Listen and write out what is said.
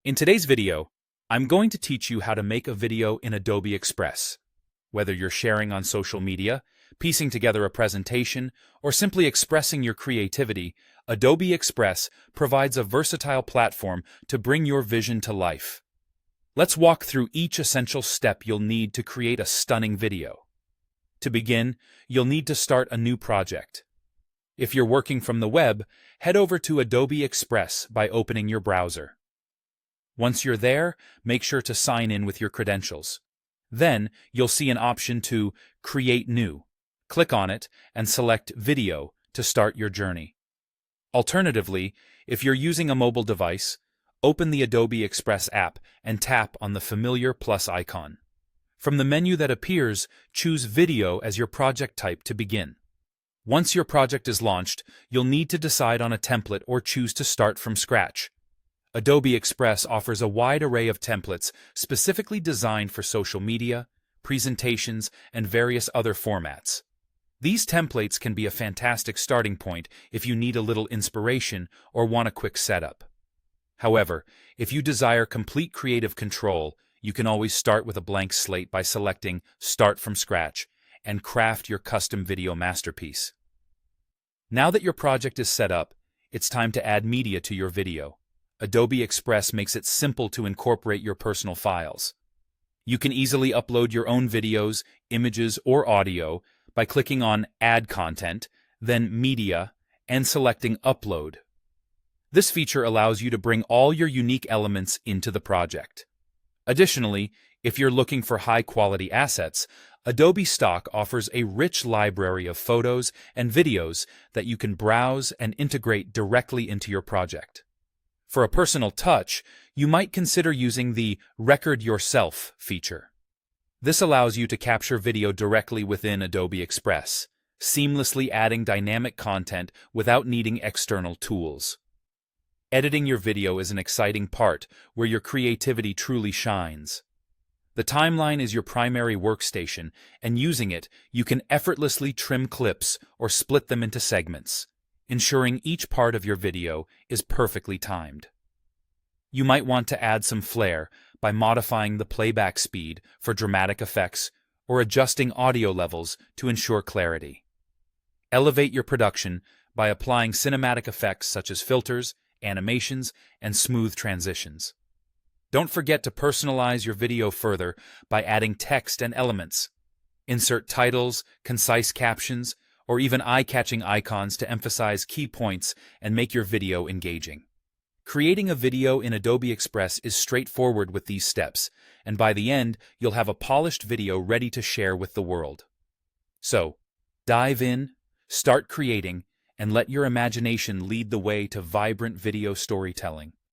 In today's video, I'm going to teach you how to make a video in Adobe Express. Whether you're sharing on social media, piecing together a presentation, or simply expressing your creativity, Adobe Express provides a versatile platform to bring your vision to life. Let's walk through each essential step you'll need to create a stunning video. To begin, you'll need to start a new project. If you're working from the web, head over to Adobe Express by opening your browser. Once you're there, make sure to sign in with your credentials. Then, you'll see an option to Create New. Click on it and select Video to start your journey. Alternatively, if you're using a mobile device, open the Adobe Express app and tap on the familiar plus icon. From the menu that appears, choose Video as your project type to begin. Once your project is launched, you'll need to decide on a template or choose to start from scratch. Adobe Express offers a wide array of templates specifically designed for social media, presentations, and various other formats. These templates can be a fantastic starting point if you need a little inspiration or want a quick setup. However, if you desire complete creative control, you can always start with a blank slate by selecting Start from Scratch and craft your custom video masterpiece. Now that your project is set up, it's time to add media to your video. Adobe Express makes it simple to incorporate your personal files. You can easily upload your own videos, images, or audio by clicking on Add Content, then Media, and selecting Upload. This feature allows you to bring all your unique elements into the project. Additionally, if you're looking for high-quality assets, Adobe Stock offers a rich library of photos and videos that you can browse and integrate directly into your project. For a personal touch, you might consider using the Record Yourself feature. This allows you to capture video directly within Adobe Express, seamlessly adding dynamic content without needing external tools. Editing your video is an exciting part where your creativity truly shines. The timeline is your primary workstation, and using it, you can effortlessly trim clips or split them into segments, ensuring each part of your video is perfectly timed. You might want to add some flair by modifying the playback speed for dramatic effects or adjusting audio levels to ensure clarity. Elevate your production by applying cinematic effects such as filters, animations, and smooth transitions. Don't forget to personalize your video further by adding text and elements. Insert titles, concise captions, or even eye-catching icons to emphasize key points and make your video engaging. Creating a video in Adobe Express is straightforward with these steps, and by the end, you'll have a polished video ready to share with the world. So, dive in, start creating, and let your imagination lead the way to vibrant video storytelling.